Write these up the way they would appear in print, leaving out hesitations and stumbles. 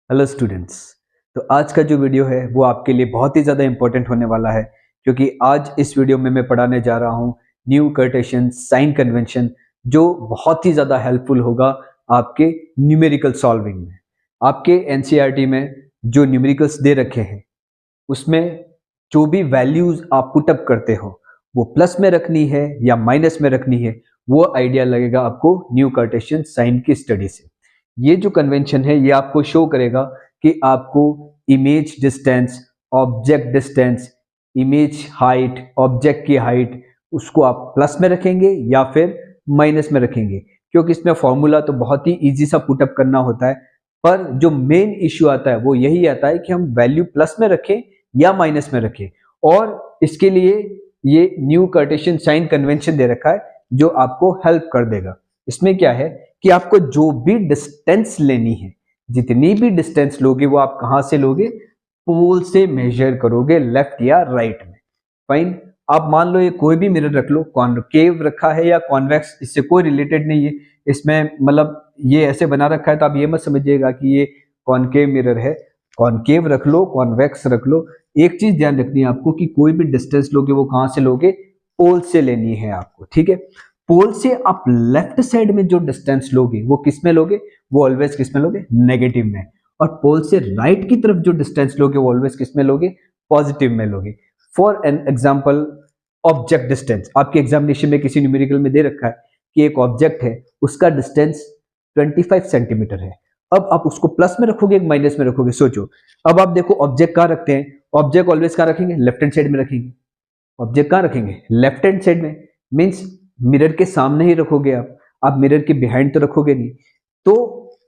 Hello students. तो आज का जो वीडियो है वो आपके लिए बहुत ही ज़्यादा इंपॉर्टेंट होने वाला है, क्योंकि आज इस वीडियो में मैं पढ़ाने जा रहा हूँ न्यू कार्टेशियन साइन कन्वेंशन, जो बहुत ही ज़्यादा हेल्पफुल होगा आपके न्यूमेरिकल सॉल्विंग में। आपके एनसीईआरटी में जो न्यूमेरिकल्स दे रखे हैं उसमें जो भी वैल्यूज आप पुटअप करते हो वो प्लस में रखनी है या माइनस में रखनी है, वो आइडिया लगेगा आपको न्यू कार्टेशियन साइन की स्टडी से। ये जो कन्वेंशन है ये आपको शो करेगा कि आपको image distance, object distance, image height, object की हाइट, उसको आप प्लस में रखेंगे या फिर माइनस में रखेंगे, क्योंकि इसमें फॉर्मूला तो बहुत ही इजी सा पुटअप करना होता है। पर जो मेन इश्यू आता है वो यही आता है कि हम वैल्यू प्लस में रखें या माइनस में रखें, और इसके लिए ये न्यू कार्टेशियन साइन कन्वेंशन दे रखा है जो आपको हेल्प कर देगा। इसमें क्या है कि आपको जो भी डिस्टेंस लेनी है, जितनी भी डिस्टेंस लोगे वो आप कहां से लोगे, पोल से मेजर करोगे, लेफ्ट या राइट में। फाइन। आप मान लो ये कोई भी मिरर रख लो, कॉनकेव रखा है या कॉन्वेक्स, इससे कोई रिलेटेड नहीं है। इसमें मतलब ये ऐसे बना रखा है तो आप ये मत समझिएगा कि ये कॉनकेव मिरर है। कॉनकेव रख लो, कॉन्वेक्स रख लो, एक चीज ध्यान रखनी है आपको कि कोई भी डिस्टेंस लोगे वो कहां से लोगे, पोल से लेनी है आपको, ठीक है। पोल से आप लेफ्ट साइड में जो डिस्टेंस लोगे वो किस में लोगे, वो ऑलवेज किस में लोगे, नेगेटिव में। और पोल से राइट की तरफ जो डिस्टेंस लोगे वो ऑलवेज किस में लोगे, पॉजिटिव में लोगे। For an example, object distance आपके एग्जामिनेशन में किसी न्यूमेरिकल में दे रखा है कि एक ऑब्जेक्ट है, उसका डिस्टेंस 25 सेंटीमीटर है। अब आप उसको प्लस में रखोगे माइनस में रखोगे, सोचो। अब आप देखो ऑब्जेक्ट कहां रखते हैं, ऑब्जेक्ट ऑलवेज कहां रखेंगे, लेफ्ट हैंड साइड में रखेंगे। ऑब्जेक्ट कहां रखेंगे, लेफ्ट हैंड साइड में, मींस मिरर के सामने ही रखोगे आप मिरर के बिहाइंड तो रखोगे नहीं। तो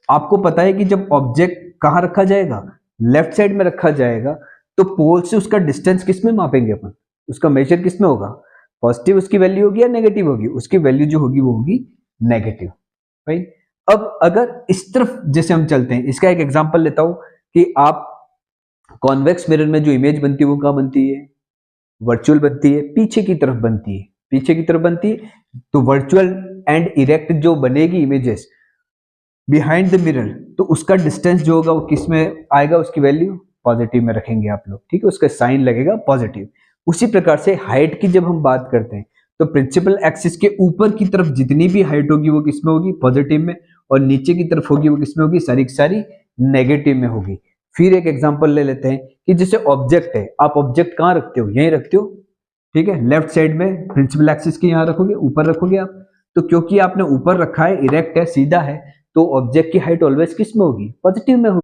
आपको पता है कि जब ऑब्जेक्ट कहां रखा जाएगा, लेफ्ट साइड में रखा जाएगा, तो पोल से उसका डिस्टेंस किस में मापेंगे अपन, उसका मेजर किस में होगा, पॉजिटिव उसकी वैल्यू होगी या नेगेटिव होगी, उसकी वैल्यू जो होगी वो होगी नेगेटिव। राइट। अब अगर इस तरफ जैसे हम चलते हैं, इसका एक एग्जांपल लेता हूं कि आप कॉन्वेक्स मिरर में जो इमेज बनती है वो कहां बनती है, वर्चुअल बनती है, पीछे की तरफ बनती है, पीछे की तरफ बनती है। तो वर्चुअल एंड इरेक्ट जो बनेगी इमेजेस बिहाइंड द मिरर, तो उसका डिस्टेंस जो होगा वो किस में आएगा, उसकी वैल्यू पॉजिटिव में रखेंगे आप लोग, ठीक है, उसका साइन लगेगा पॉजिटिव। उसी प्रकार से हाइट की जब हम बात करते हैं तो प्रिंसिपल एक्सिस के ऊपर की तरफ जितनी भी हाइट होगी वो किस में होगी, पॉजिटिव में, और नीचे की तरफ होगी वो किस में होगी, सारी की सारी नेगेटिव में होगी। फिर एक एग्जांपल ले लेते हैं कि जैसे ऑब्जेक्ट है, आप ऑब्जेक्ट कहां रखते हो, यहीं रखते हो, ठीक है, लेफ्ट साइड में प्रिंसिपल एक्सिस के यहां रखोगे, ऊपर रखोगे आप। तो क्योंकि आपने ऊपर रखा है, इरेक्ट है, सीधा है, तो ऑब्जेक्ट की हाइट ऑलवेज किस में होगी, पॉजिटिव में होगी।